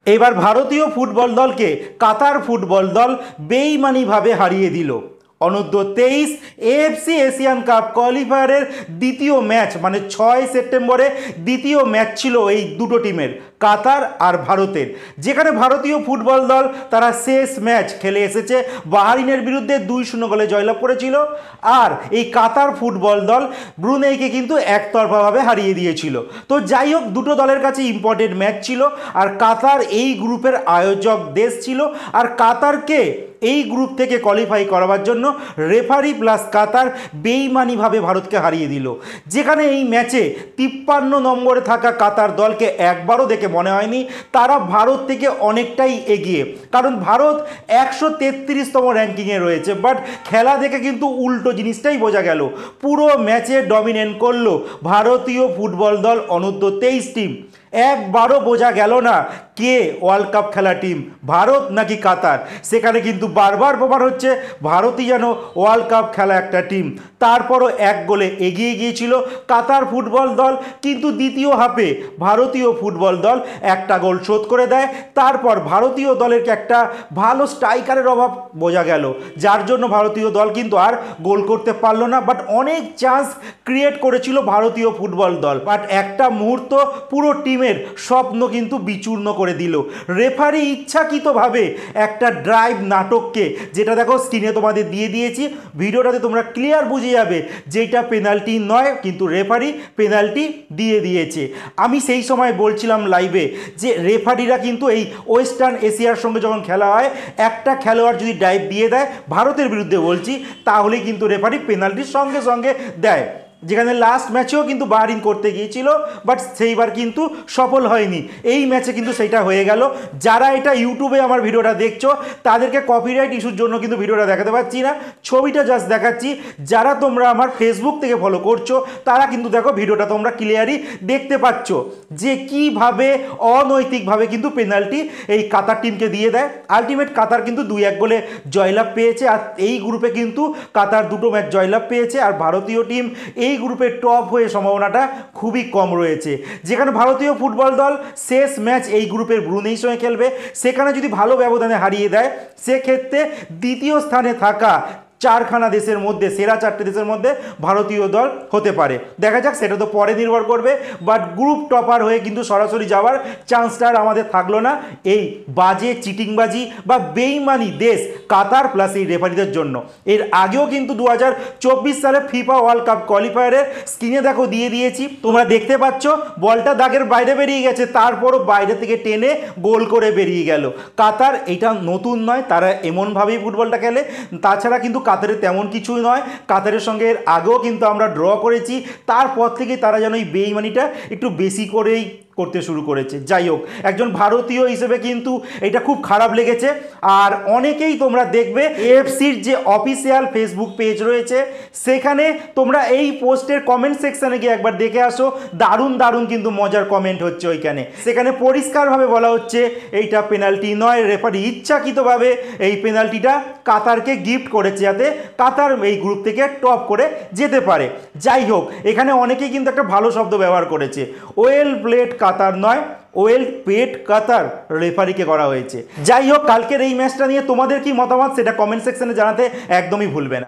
এবার ভারতীয় ফুটবল দলকে কাতার ফুটবল দল বেইমানিভাবে হারিয়ে দিল। অনূর্ধ্ব 23 এএফসি এশিয়ান কাপ কোয়ালিফায়ারের দ্বিতীয় ম্যাচ, মানে 6 সেপ্টেম্বরে দ্বিতীয় ম্যাচ ছিল এই দুটো টিমের, কাতার আর ভারতের, যেখানে ভারতীয় ফুটবল দল তারা শেষ ম্যাচ খেলে এসেছে, বাহরিনের বিরুদ্ধে 2-0 গোলে জয়লাভ করেছিল। আর এই কাতার ফুটবল দল ব্রুনেইকে কিন্তু একতরফাভাবে হারিয়ে দিয়েছিল। তো যাই হোক, দুটো দলের কাছে ইম্পর্টেন্ট ম্যাচ ছিল, আর কাতার এই গ্রুপের আয়োজক দেশ ছিল, আর কাতারকে এই গ্রুপ থেকে কোয়ালিফাই করাবার জন্য রেফারি প্লাস কাতার বেইমানিভাবে ভারতকে হারিয়ে দিল। যেখানে এই ম্যাচে 53 নম্বরে থাকা কাতার দলকে একবারও দেখে মনে হয়নি তারা ভারত থেকে অনেকটাই এগিয়ে, কারণ ভারত 133তম র্যাঙ্কিংয়ে রয়েছে। বাট খেলা দেখে কিন্তু উল্টো জিনিসটাই বোঝা গেল। পুরো ম্যাচে ডমিনেট করলো ভারতীয় ফুটবল দল অনূর্ধ্ব 23 টিম। একবারও বোঝা গেল না কে ওয়ার্ল্ড কাপ খেলা টিম, ভারত নাকি কাতার। সেখানে কিন্তু বারবার প্রমাণ হচ্ছে ভারতই যেন ওয়ার্ল্ড কাপ খেলা একটা টিম। তারপরও এক গোলে এগিয়ে গিয়েছিল কাতার ফুটবল দল, কিন্তু দ্বিতীয় হাফে ভারতীয় ফুটবল দল একটা গোল শোধ করে দেয়। তারপর ভারতীয় দলের একটা ভালো স্ট্রাইকারের অভাব বোঝা গেল, যার জন্য ভারতীয় দল কিন্তু আর গোল করতে পারলো না। বাট অনেক চান্স ক্রিয়েট করেছিল ভারতীয় ফুটবল দল, বাট একটা মুহূর্ত পুরো টিমের স্বপ্ন কিন্তু বিচূর্ণ করে দিল। রেফারি ইচ্ছাকৃতভাবে একটা ড্রাইভ নাটককে, যেটা দেখো স্ক্রিনে তোমাদের দিয়ে দিয়েছি, ভিডিওটাতে তোমরা ক্লিয়ার বুঝে যাবে যেটা পেনাল্টি নয়, কিন্তু রেফারি পেনাল্টি দিয়ে দিয়েছে। আমি সেই সময় বলছিলাম লাইভে যে রেফারিরা কিন্তু এই ওয়েস্টার্ন এশিয়ার সঙ্গে যখন খেলা হয়, একটা খেলোয়াড় যদি ড্রাইভ দিয়ে দেয়, ভারতের বিরুদ্ধে বলছি, তাহলে কিন্তু রেফারি পেনাল্টির সঙ্গে সঙ্গে দেয়। যেখানে লাস্ট ম্যাচেও কিন্তু বাহরিন করতে গিয়েছিল, বাট সেইবার কিন্তু সফল হয়নি। এই ম্যাচে কিন্তু সেটা হয়ে গেল। যারা এটা ইউটিউবে আমার ভিডিওটা দেখছো, তাদেরকে কপিরাইট ইস্যুর জন্য কিন্তু ভিডিওটা দেখাতে পারছি না, ছবিটা জাস্ট দেখাচ্ছি। যারা তোমরা আমার ফেসবুক থেকে ফলো করছো, তারা কিন্তু দেখো ভিডিওটা তোমরা ক্লিয়ারই দেখতে পাচ্ছ যে কিভাবে অনৈতিকভাবে কিন্তু পেনাল্টি এই কাতার টিমকে দিয়ে দেয়। আলটিমেট কাতার কিন্তু 2-1 গোলে জয়লাভ পেয়েছে। আর এই গ্রুপে কিন্তু কাতার দুটো ম্যাচ জয়লাভ পেয়েছে, আর ভারতীয় টিম এই গ্রুপে টপ হয়ে সম্ভাবনাটা খুবই কম রয়েছে। যেখানে ভারতীয় ফুটবল দল শেষ ম্যাচ এই গ্রুপের ব্রুনেইর সঙ্গে খেলবে, সেখানে যদি ভালো ব্যবধানে হারিয়ে দেয়, সেক্ষেত্রে দ্বিতীয় স্থানে থাকা 4খানা দেশের মধ্যে, সেরা 4টে দেশের মধ্যে ভারতীয় দল হতে পারে। দেখা যাক, সেটা তো পরে নির্ভর করবে। বাট গ্রুপ টপার হয়ে কিন্তু সরাসরি যাওয়ার চান্সটা আর আমাদের থাকলো না এই বাজে চিটিংবাজি বা বেইমানি দেশ কাতার প্লাস এই রেফারিদের জন্য। এর আগেও কিন্তু 2024 সালে ফিফা ওয়ার্ল্ড কাপ কোয়ালিফায়ারের স্ক্রিনে দেখো দিয়ে দিয়েছি, তোমরা দেখতে পাচ্ছ বলটা দাগের বাইরে বেরিয়ে গেছে, তারপরও বাইরে থেকে টেনে গোল করে বেরিয়ে গেল। কাতার এটা নতুন নয়, তারা এমনভাবেই ফুটবলটা খেলে। তাছাড়া কিন্তু কাতারের তেমন কিছুই নয়, কাতারের সঙ্গে এর আগেও কিন্তু আমরা ড্র করেছি, তারপর থেকে তারা যেন এই বেইমানিটা একটু বেশি করেই করতে শুরু করেছে। যাই হোক, একজন ভারতীয় হিসেবে কিন্তু এটা খুব খারাপ লেগেছে। আর অনেকেই তোমরা দেখবে এএফসির যে অফিসিয়াল ফেসবুক পেজ রয়েছে, সেখানে তোমরা এই পোস্টের কমেন্ট সেকশানে গিয়ে একবার দেখে আসো, দারুণ দারুণ কিন্তু মজার কমেন্ট হচ্ছে ওইখানে। সেখানে পরিষ্কারভাবে বলা হচ্ছে এইটা পেনাল্টি নয়, রেফারি ইচ্ছাকৃতভাবে এই পেনাল্টিটা কাতারকে গিফট করেছে, যাতে কাতার এই গ্রুপ থেকে টপ করে যেতে পারে। যাই হোক, এখানে অনেকেই কিন্তু একটা ভালো শব্দ ব্যবহার করেছে, ওয়েল প্লেড কাতার নয়, ওয়েল পেড কাতার রেফারিকে করা হয়েছে। যাই হোক, কালকের এই ম্যাচটা নিয়ে তোমাদের কি মতামত সেটা কমেন্ট সেকশনে জানাতে একদমই ভুলবে না।